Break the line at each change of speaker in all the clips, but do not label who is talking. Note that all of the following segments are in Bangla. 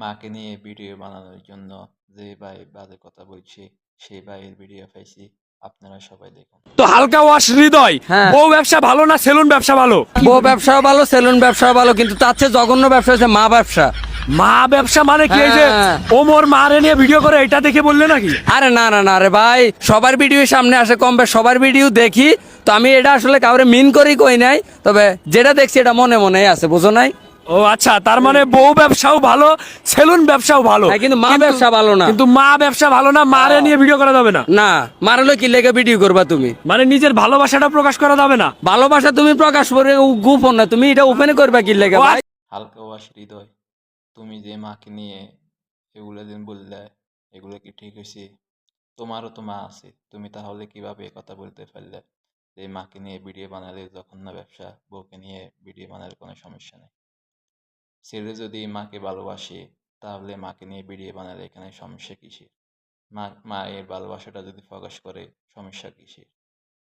মাকে নিয়ে ভিডিও বানানোর জন্য যে ভাই বাজে কথা বলছে সেই ভাইয়ের ভিডিও পাইছি, আপনারা সবাই দেখুন।
তো হালকা ওয়াশ হৃদয়,
হ্যাঁ।
বউ ব্যবসা ভালো না সেলুন ব্যবসা ভালো?
বউ ব্যবসাও ভালো, সেলুন ব্যবসাও ভালো, কিন্তু তার চেয়ে জঘন্য ব্যবসা হচ্ছে মা ব্যবসা।
মা ব্যবসা মানে কি? এই যে
হ্যাঁ।
ওমর মারে নিয়ে ভিডিও করে এটা দেখে বললে নাকি?
আরে না না না রে ভাই, সবার ভিডিও সামনে আসে, কম বেশ সবার ভিডিও দেখি, তো আমি এটা আসলে কাউরে মিন করি কই নাই, তবে যেটা দেখছি এটা মনে মনে আছে, বুঝো নাই?
ও আচ্ছা, তার মানে বউ ব্যবসাও ভালো, সেলুন ব্যবসাও ভালো,
হ্যাঁ, কিন্তু মা ব্যবসা ভালো না।
কিন্তু মা ব্যবসা ভালো না, মারে নিয়ে ভিডিও করা যাবে না?
না, মারলে কি লেগে ভিডিও করবা তুমি?
মানে নিজের ভালোবাসাটা প্রকাশ করা যাবে না?
ভালোবাসা তুমি প্রকাশ করে গোপন না, তুমি এটা ওপেনে করবা কি লেগে ভাই?
হালকা ওয়াশ হৃদয়, তুমি যে মাকে নিয়ে এগুলো দিন বললে, এগুলো কি ঠিক হয়েছে? তোমারও তো মা আছে, তুমি তাহলে কিভাবে এ কথা বলতে পারলে যে মাকে নিয়ে ভিডিও বানালে যখন না ব্যবসা, বউকে নিয়ে ভিডিও বানালে কোনো সমস্যা নেই? ছেলে যদি মাকে ভালোবাসে তাহলে মাকে নিয়ে ভিডিও বানালে এখানে সমস্যা কিসের? মায়ের ভালোবাসাটা যদি প্রকাশ করে সমস্যা কিসের?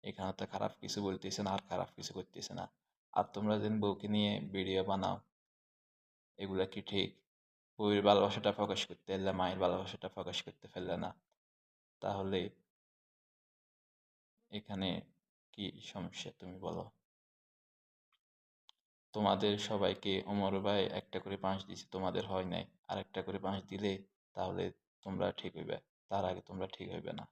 এখানে তো খারাপ কিছু বলতেছে না, আর খারাপ কিছু করতেছে না। আর তোমরা যেন বউকে নিয়ে ভিডিও বানাও, এগুলা কি ঠিক? বউয়ের ভালোবাসাটা প্রকাশ করতে পারলে মায়ের ভালোবাসাটা প্রকাশ করতে পারলে না, তাহলে এখানে কি সমস্যা তুমি বলো? তোমাদের সবাইকে ওমর ভাই একটা করে পাঁচ দিছে, তোমাদের হয় নাই, আর একটা করে পাঁচ দিলে তাহলে তোমরা ঠিক হইবে, তার আগে তোমরা ঠিক হইবে না।